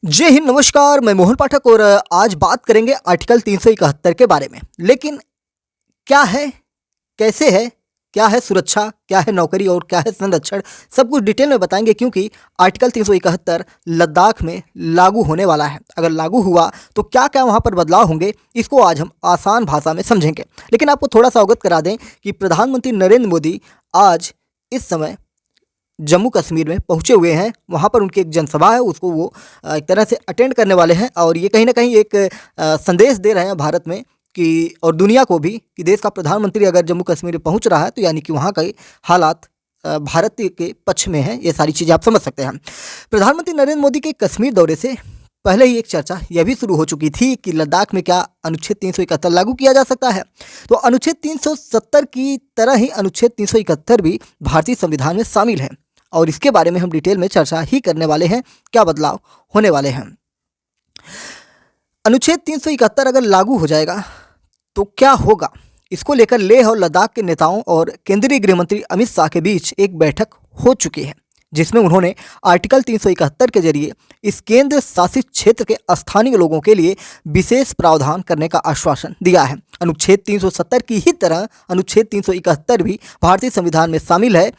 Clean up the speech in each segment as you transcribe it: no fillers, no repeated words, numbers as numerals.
जय हिंद, नमस्कार। मैं मोहन पाठक और आज बात करेंगे आर्टिकल 371 के बारे में। लेकिन क्या है, कैसे है, क्या है सुरक्षा, क्या है नौकरी और क्या है संरक्षण, सब कुछ डिटेल में बताएंगे क्योंकि आर्टिकल 371 लद्दाख में लागू होने वाला है। अगर लागू हुआ तो क्या क्या वहाँ पर बदलाव होंगे, इसको आज हम आसान भाषा में समझेंगे। लेकिन आपको थोड़ा सा अवगत करा दें कि प्रधानमंत्री नरेंद्र मोदी आज इस समय जम्मू कश्मीर में पहुंचे हुए हैं। वहां पर उनकी एक जनसभा है, उसको वो एक तरह से अटेंड करने वाले हैं और ये कहीं ना कहीं एक संदेश दे रहे हैं भारत में कि और दुनिया को भी कि देश का प्रधानमंत्री अगर जम्मू कश्मीर में पहुंच रहा है तो यानी कि वहाँ के हालात भारत के पक्ष में है। ये सारी चीज़ें आप समझ सकते हैं। प्रधानमंत्री नरेंद्र मोदी के कश्मीर दौरे से पहले ही एक चर्चा यह भी शुरू हो चुकी थी कि लद्दाख में क्या अनुच्छेद 371 लागू किया जा सकता है। तो अनुच्छेद 370 की तरह ही अनुच्छेद 371 भी भारतीय संविधान में शामिल है और इसके बारे में हम डिटेल में चर्चा ही करने वाले हैं, क्या बदलाव होने वाले हैं। अनुच्छेद 371 अगर लागू हो जाएगा तो क्या होगा, इसको लेकर लेह और लद्दाख के नेताओं और केंद्रीय गृह मंत्री अमित शाह के बीच एक बैठक हो चुकी है, जिसमें उन्होंने आर्टिकल 371 के जरिए इस केंद्र शासित क्षेत्र के स्थानीय लोगों के लिए विशेष प्रावधान करने का आश्वासन दिया है। अनुच्छेद 370 की ही तरह अनुच्छेद 371 भी भारतीय संविधान में शामिल है।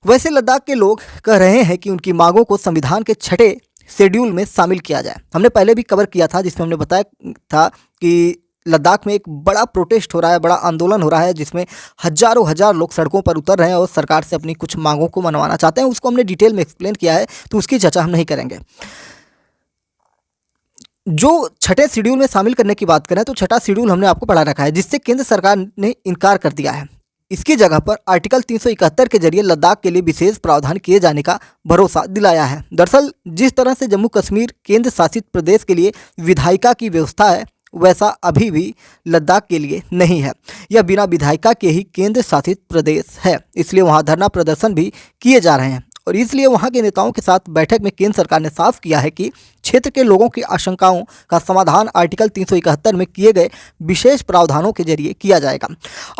वैसे लद्दाख के लोग कह रहे हैं कि उनकी मांगों को संविधान के 6ठे शेड्यूल में शामिल किया जाए। हमने पहले भी कवर किया था, जिसमें हमने बताया था कि लद्दाख में एक बड़ा प्रोटेस्ट हो रहा है, बड़ा आंदोलन हो रहा है, जिसमें हजारों हजार लोग सड़कों पर उतर रहे हैं और सरकार से अपनी कुछ मांगों को मनवाना चाहते हैं। उसको हमने डिटेल में एक्सप्लेन किया है, तो उसकी चर्चा हम नहीं करेंगे। जो 6ठे शेड्यूल में शामिल करने की बात करें तो 6ठा शेड्यूल हमने आपको पढ़ा रखा है, जिससे केंद्र सरकार ने इनकार कर दिया है। इसकी जगह पर आर्टिकल 371 के जरिए लद्दाख के लिए विशेष प्रावधान किए जाने का भरोसा दिलाया है। दरअसल जिस तरह से जम्मू कश्मीर केंद्र शासित प्रदेश के लिए विधायिका की व्यवस्था है, वैसा अभी भी लद्दाख के लिए नहीं है। यह बिना विधायिका के ही केंद्र शासित प्रदेश है, इसलिए वहाँ धरना प्रदर्शन भी किए जा रहे हैं और इसलिए वहाँ के नेताओं के साथ बैठक में केंद्र सरकार ने साफ किया है कि क्षेत्र के लोगों की आशंकाओं का समाधान आर्टिकल 371 में किए गए विशेष प्रावधानों के जरिए किया जाएगा।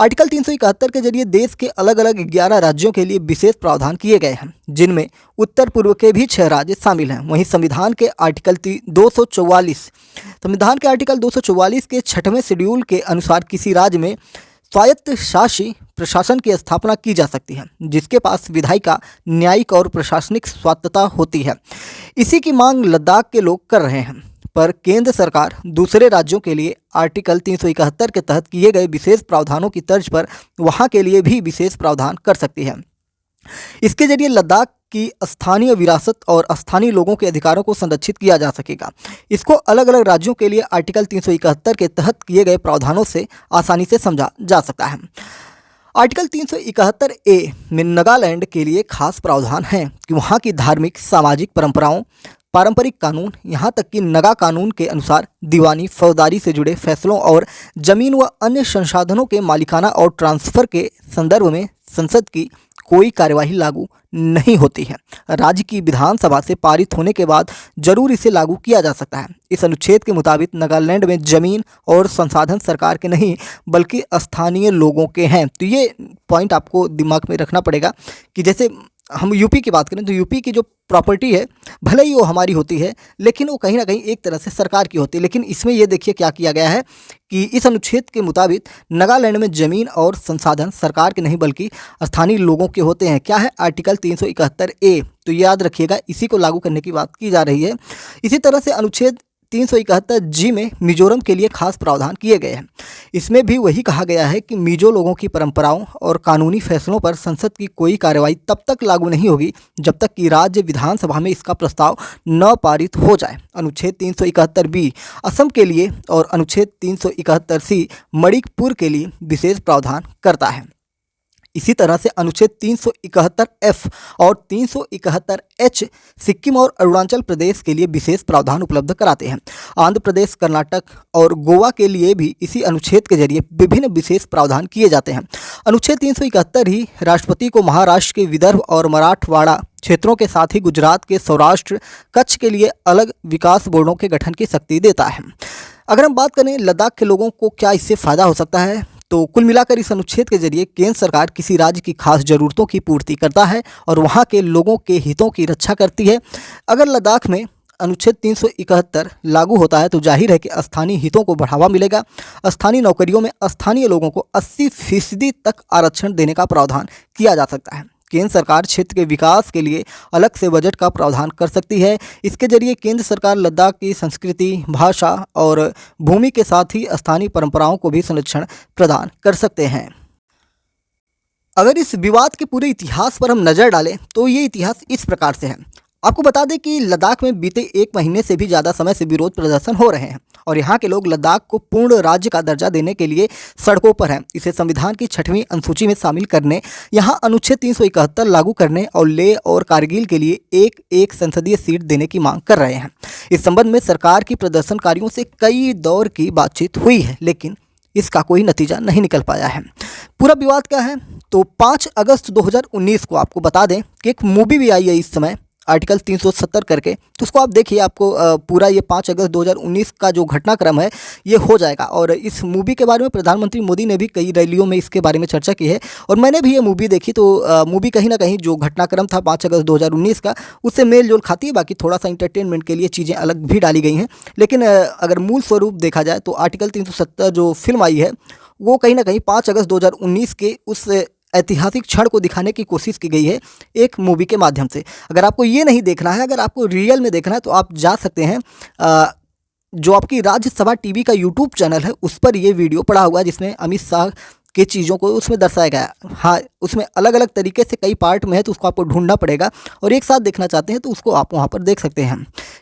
आर्टिकल 371 के जरिए देश के अलग अलग 11 राज्यों के लिए विशेष प्रावधान किए गए हैं, जिनमें उत्तर पूर्व के भी 6 राज्य शामिल हैं। वहीं संविधान के आर्टिकल 244 के 6वें शेड्यूल के अनुसार किसी राज्य में स्वायत्त शासी प्रशासन की स्थापना की जा सकती है, जिसके पास विधायिका, न्यायिक और प्रशासनिक स्वायत्तता होती है। इसी की मांग लद्दाख के लोग कर रहे हैं, पर केंद्र सरकार दूसरे राज्यों के लिए आर्टिकल 371 के तहत किए गए विशेष प्रावधानों की तर्ज पर वहां के लिए भी विशेष प्रावधान कर सकती है। इसके जरिए लद्दाख की स्थानीय विरासत और स्थानीय लोगों के अधिकारों को संरक्षित किया जा सकेगा। इसको अलग अलग राज्यों के लिए आर्टिकल 371 के तहत किए गए प्रावधानों से आसानी से समझा जा सकता है। आर्टिकल 371 ए में नागालैंड के लिए खास प्रावधान है कि वहाँ की धार्मिक, सामाजिक परंपराओं, पारंपरिक कानून, यहाँ तक कि नगा कानून के अनुसार दीवानी, फौजदारी से जुड़े फैसलों और जमीन व अन्य संसाधनों के मालिकाना और ट्रांसफर के संदर्भ में संसद की कोई कार्यवाही लागू नहीं होती है। राज्य की विधानसभा से पारित होने के बाद जरूर इसे लागू किया जा सकता है। इस अनुच्छेद के मुताबिक नागालैंड में जमीन और संसाधन सरकार के नहीं बल्कि स्थानीय लोगों के हैं। तो ये पॉइंट आपको दिमाग में रखना पड़ेगा कि जैसे हम यूपी की बात करें तो यूपी की जो प्रॉपर्टी है, भले ही वो हमारी होती है, लेकिन वो कहीं ना कहीं एक तरह से सरकार की होती है। लेकिन इसमें ये देखिए क्या किया गया है कि इस अनुच्छेद के मुताबिक नागालैंड में जमीन और संसाधन सरकार के नहीं बल्कि स्थानीय लोगों के होते हैं। क्या है आर्टिकल 371 ए, तो याद रखिएगा, इसी को लागू करने की बात की जा रही है। इसी तरह से अनुच्छेद 371 जी में मिजोरम के लिए खास प्रावधान किए गए हैं। इसमें भी वही कहा गया है कि मिजो लोगों की परंपराओं और कानूनी फैसलों पर संसद की कोई कार्रवाई तब तक लागू नहीं होगी जब तक कि राज्य विधानसभा में इसका प्रस्ताव न पारित हो जाए। अनुच्छेद 371 बी असम के लिए और अनुच्छेद 371 सी मणिपुर के लिए विशेष प्रावधान करता है। इसी तरह से अनुच्छेद 371 एफ और 371 एच सिक्किम और अरुणाचल प्रदेश के लिए विशेष प्रावधान उपलब्ध कराते हैं। आंध्र प्रदेश, कर्नाटक और गोवा के लिए भी इसी अनुच्छेद के जरिए विभिन्न विशेष प्रावधान किए जाते हैं। अनुच्छेद 371 ही राष्ट्रपति को महाराष्ट्र के विदर्भ और मराठवाड़ा क्षेत्रों के साथ ही गुजरात के सौराष्ट्र, कच्छ के लिए अलग विकास बोर्डों के गठन की शक्ति देता है। अगर हम बात करें लद्दाख के लोगों को क्या इससे फ़ायदा हो सकता है, तो कुल मिलाकर इस अनुच्छेद के जरिए केंद्र सरकार किसी राज्य की खास ज़रूरतों की पूर्ति करता है और वहाँ के लोगों के हितों की रक्षा करती है। अगर लद्दाख में अनुच्छेद 371 लागू होता है तो जाहिर है कि स्थानीय हितों को बढ़ावा मिलेगा। स्थानीय नौकरियों में स्थानीय लोगों को 80% तक आरक्षण देने का प्रावधान किया जा सकता है। केंद्र सरकार क्षेत्र के विकास के लिए अलग से बजट का प्रावधान कर सकती है। इसके जरिए केंद्र सरकार लद्दाख की संस्कृति, भाषा और भूमि के साथ ही स्थानीय परंपराओं को भी संरक्षण प्रदान कर सकते हैं। अगर इस विवाद के पूरे इतिहास पर हम नज़र डालें तो ये इतिहास इस प्रकार से है। आपको बता दें कि लद्दाख में बीते 1 महीने से भी ज़्यादा समय से विरोध प्रदर्शन हो रहे हैं और यहाँ के लोग लद्दाख को पूर्ण राज्य का दर्जा देने के लिए सड़कों पर हैं। इसे संविधान की 6वीं अनुसूची में शामिल करने, यहाँ अनुच्छेद 371 लागू करने और लेह और कारगिल के लिए एक एक संसदीय सीट देने की मांग कर रहे हैं। इस संबंध में सरकार की प्रदर्शनकारियों से कई दौर की बातचीत हुई है, लेकिन इसका कोई नतीजा नहीं निकल पाया है। पूरा विवाद क्या है तो 5 अगस्त 2019 को आपको बता दें कि एक मूवी भी आई है इस समय, आर्टिकल 370 करके, तो उसको आप देखिए, आपको पूरा ये 5 अगस्त 2019 का जो घटनाक्रम है ये हो जाएगा। और इस मूवी के बारे में प्रधानमंत्री मोदी ने भी कई रैलियों में इसके बारे में चर्चा की है और मैंने भी ये मूवी देखी तो मूवी कहीं ना कहीं जो घटनाक्रम था 5 अगस्त 2019 का उससे मेल जोल खाती है। बाकी थोड़ा सा इंटरटेनमेंट के लिए चीज़ें अलग भी डाली गई हैं, लेकिन अगर मूल स्वरूप देखा जाए तो आर्टिकल 370 जो फिल्म आई है वो कहीं ना कहीं 5 अगस्त 2019 के उस ऐतिहासिक क्षण को दिखाने की कोशिश की गई है एक मूवी के माध्यम से। अगर आपको ये नहीं देखना है, अगर आपको रियल में देखना है तो आप जा सकते हैं जो आपकी राज्यसभा टीवी का यूट्यूब चैनल है उस पर ये वीडियो पड़ा हुआ है जिसमें अमित शाह के चीज़ों को उसमें दर्शाया गया है। हाँ, उसमें अलग अलग तरीके से कई पार्ट में है तो उसको आपको ढूंढना पड़ेगा और एक साथ देखना चाहते हैं तो उसको आप वहाँ पर देख सकते हैं।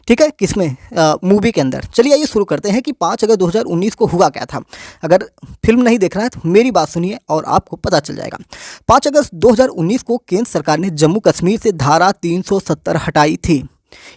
ठीक है, किसमें, मूवी के अंदर। चलिए आइए शुरू करते हैं कि 5 अगस्त 2019 को हुआ क्या था। अगर फिल्म नहीं देखना है तो मेरी बात सुनिए और आपको पता चल जाएगा। 5 अगस्त 2019 को केंद्र सरकार ने जम्मू कश्मीर से धारा 370 हटाई थी।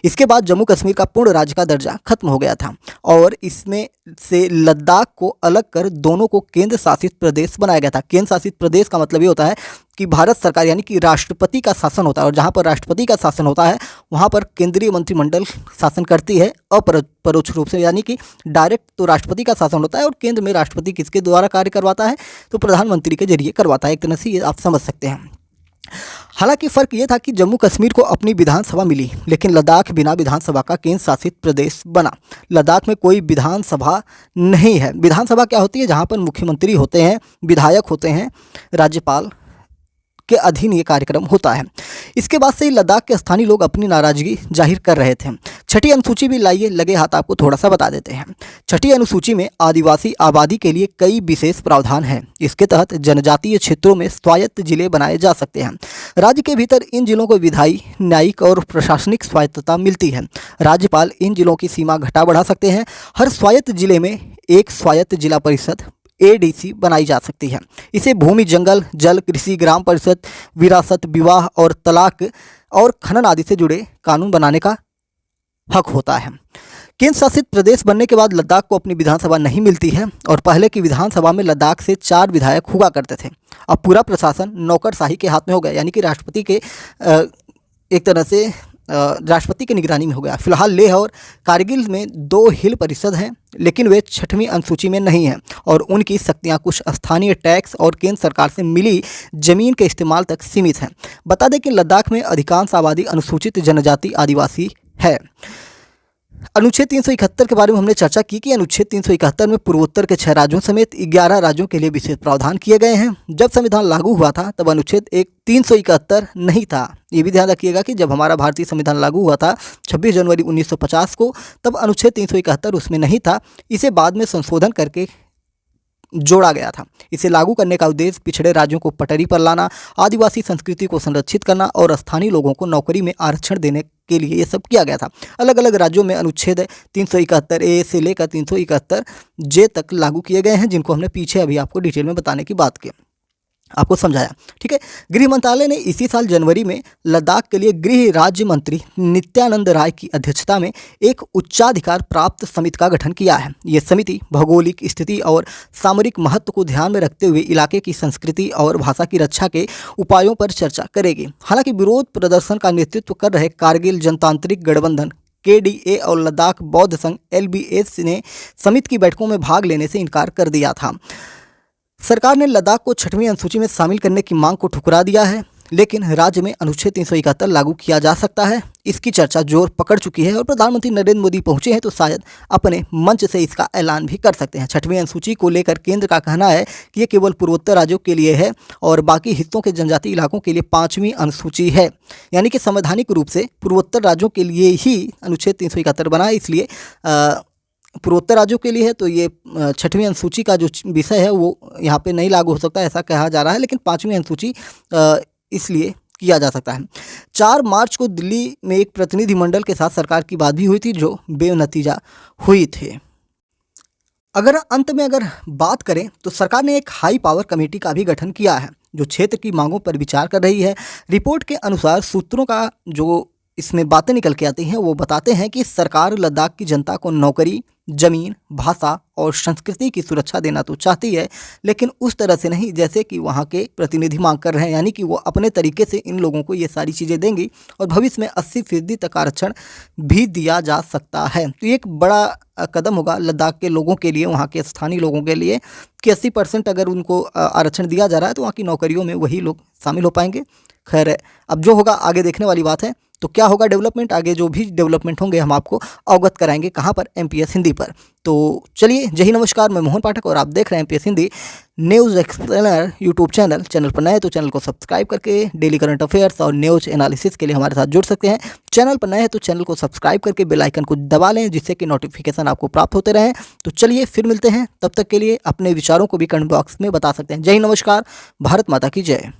इसके बाद जम्मू कश्मीर का पूर्ण राज्य का दर्जा खत्म हो गया था और इसमें से लद्दाख को अलग कर दोनों को केंद्र शासित प्रदेश बनाया गया था। केंद्र शासित प्रदेश का मतलब ये होता है कि भारत सरकार यानी कि राष्ट्रपति का शासन होता है और जहाँ पर राष्ट्रपति का शासन होता है वहाँ पर केंद्रीय मंत्रिमंडल शासन करती है परोक्ष रूप से, यानी कि डायरेक्ट तो राष्ट्रपति का शासन होता है और केंद्र में राष्ट्रपति किसके द्वारा कार्य करवाता है तो प्रधानमंत्री के जरिए करवाता है। एक तरह से ये आप समझ सकते हैं। हालांकि फ़र्क ये था कि जम्मू कश्मीर को अपनी विधानसभा मिली लेकिन लद्दाख बिना विधानसभा का केंद्र शासित प्रदेश बना। लद्दाख में कोई विधानसभा नहीं है। विधानसभा क्या होती है, जहां पर मुख्यमंत्री होते हैं, विधायक होते हैं, राज्यपाल के अधीन ये कार्यक्रम होता है। इसके बाद से ही लद्दाख के स्थानीय लोग अपनी नाराजगी जाहिर कर रहे थे। 6ठी अनुसूची भी लाइए लगे हाथ आपको थोड़ा सा बता देते हैं। 6ठी अनुसूची में आदिवासी आबादी के लिए कई विशेष प्रावधान हैं। इसके तहत जनजातीय क्षेत्रों में स्वायत्त जिले बनाए जा सकते हैं। राज्य के भीतर इन जिलों को विधायी, न्यायिक और प्रशासनिक स्वायत्तता मिलती है। राज्यपाल इन जिलों की सीमा घटा बढ़ा सकते हैं। हर स्वायत्त जिले में एक स्वायत्त जिला परिषद ADC बनाई जा सकती है। इसे भूमि, जंगल, जल, कृषि, ग्राम परिषद, विरासत, विवाह और तलाक और खनन आदि से जुड़े कानून बनाने का हक होता है। केंद्र शासित प्रदेश बनने के बाद लद्दाख को अपनी विधानसभा नहीं मिलती है और पहले की विधानसभा में लद्दाख से 4 विधायक हुआ करते थे। अब पूरा प्रशासन नौकरशाही के हाथ में हो गया, यानी कि राष्ट्रपति के एक तरह से राष्ट्रपति की निगरानी में हो गया। फिलहाल लेह और कारगिल में 2 हिल परिषद हैं लेकिन वे 6वीं अनुसूची में नहीं हैं और उनकी शक्तियां कुछ स्थानीय टैक्स और केंद्र सरकार से मिली जमीन के इस्तेमाल तक सीमित हैं। बता दें कि लद्दाख में अधिकांश आबादी अनुसूचित जनजाति आदिवासी है। अनुच्छेद 371 के बारे में हमने चर्चा की कि अनुच्छेद 371 में पूर्वोत्तर के 6 राज्यों समेत 11 राज्यों के लिए विशेष प्रावधान किए गए हैं। जब संविधान लागू हुआ था तब अनुच्छेद 371 नहीं था। ये भी ध्यान रखिएगा कि जब हमारा भारतीय संविधान लागू हुआ था 26 जनवरी 1950 को, तब अनुच्छेद 371 उसमें नहीं था। इसे बाद में संशोधन करके जोड़ा गया था। इसे लागू करने का उद्देश्य पिछड़े राज्यों को पटरी पर लाना, आदिवासी संस्कृति को संरक्षित करना और स्थानीय लोगों को नौकरी में आरक्षण देने के लिए ये सब किया गया था। अलग अलग राज्यों में अनुच्छेद 371A से लेकर 371J तक लागू किए गए हैं, जिनको हमने पीछे अभी आपको डिटेल में बताने की बात की, आपको समझाया। ठीक है, गृह मंत्रालय ने इसी साल जनवरी में लद्दाख के लिए गृह राज्य मंत्री नित्यानंद राय की अध्यक्षता में एक उच्चाधिकार प्राप्त समिति का गठन किया है। ये समिति भौगोलिक स्थिति और सामरिक महत्व को ध्यान में रखते हुए इलाके की संस्कृति और भाषा की रक्षा के उपायों पर चर्चा करेगी। हालांकि विरोध प्रदर्शन का नेतृत्व कर रहे कारगिल जनतांत्रिक गठबंधन KDA और लद्दाख बौद्ध संघ LBS ने समिति की बैठकों में भाग लेने से इनकार कर दिया था। सरकार ने लद्दाख को 6वीं अनुसूची में शामिल करने की मांग को ठुकरा दिया है। लेकिन राज्य में अनुच्छेद 371 लागू किया जा सकता है, इसकी चर्चा जोर पकड़ चुकी है और प्रधानमंत्री नरेंद्र मोदी पहुंचे हैं तो शायद अपने मंच से इसका ऐलान भी कर सकते हैं। 6वीं अनुसूची को लेकर केंद्र का कहना है कि ये केवल पूर्वोत्तर राज्यों के लिए है और बाकी हिस्सों के जनजातीय इलाकों के लिए 5वीं अनुसूची है, यानी कि संवैधानिक रूप से पूर्वोत्तर राज्यों के लिए ही अनुच्छेद 371 बना है। इसलिए पूर्वोत्तर राज्यों के लिए है तो ये 6वीं अनुसूची का जो विषय है वो यहाँ पे नहीं लागू हो सकता, ऐसा कहा जा रहा है। लेकिन 5वीं अनुसूची इसलिए किया जा सकता है। 4 मार्च को दिल्ली में एक प्रतिनिधिमंडल के साथ सरकार की बात भी हुई थी जो बेनतीजा हुई थी। अगर अंत में बात करें तो सरकार ने एक हाई पावर कमेटी का भी गठन किया है जो क्षेत्र की मांगों पर विचार कर रही है। रिपोर्ट के अनुसार सूत्रों का जो इसमें बातें निकल के आती हैं वो बताते हैं कि सरकार लद्दाख की जनता को नौकरी, जमीन, भाषा और संस्कृति की सुरक्षा देना तो चाहती है, लेकिन उस तरह से नहीं जैसे कि वहाँ के प्रतिनिधि मांग कर रहे हैं, यानी कि वो अपने तरीके से इन लोगों को ये सारी चीज़ें देंगी और भविष्य में 80% तक आरक्षण भी दिया जा सकता है। तो ये एक बड़ा कदम होगा लद्दाख के लोगों के लिए, वहाँ के स्थानीय लोगों के लिए कि 80% अगर उनको आरक्षण दिया जा रहा है तो वहाँ की नौकरियों में वही लोग शामिल हो पाएंगे। खैर, अब जो होगा आगे देखने वाली बात है। तो क्या होगा डेवलपमेंट, आगे जो भी डेवलपमेंट होंगे हम आपको अवगत कराएंगे। कहाँ पर? MPS हिंदी पर। तो चलिए, जय हिंद, नमस्कार, मैं मोहन पाठक और आप देख रहे हैं MPS Hindi news explainer YouTube channel. Channel पर नए तो चैनल को सब्सक्राइब करके डेली करंट अफेयर्स और न्यूज़ एनालिसिस के लिए हमारे साथ जुड़ सकते हैं। चैनल पर नए हैं तो चैनल को सब्सक्राइब करके बेल आइकन को दबा लें जिससे कि नोटिफिकेशन आपको प्राप्त होते रहें। तो चलिए फिर मिलते हैं, तब तक के लिए अपने विचारों को भी कमेंट बॉक्स में बता सकते हैं। जय हिंद, नमस्कार, भारत माता की जय।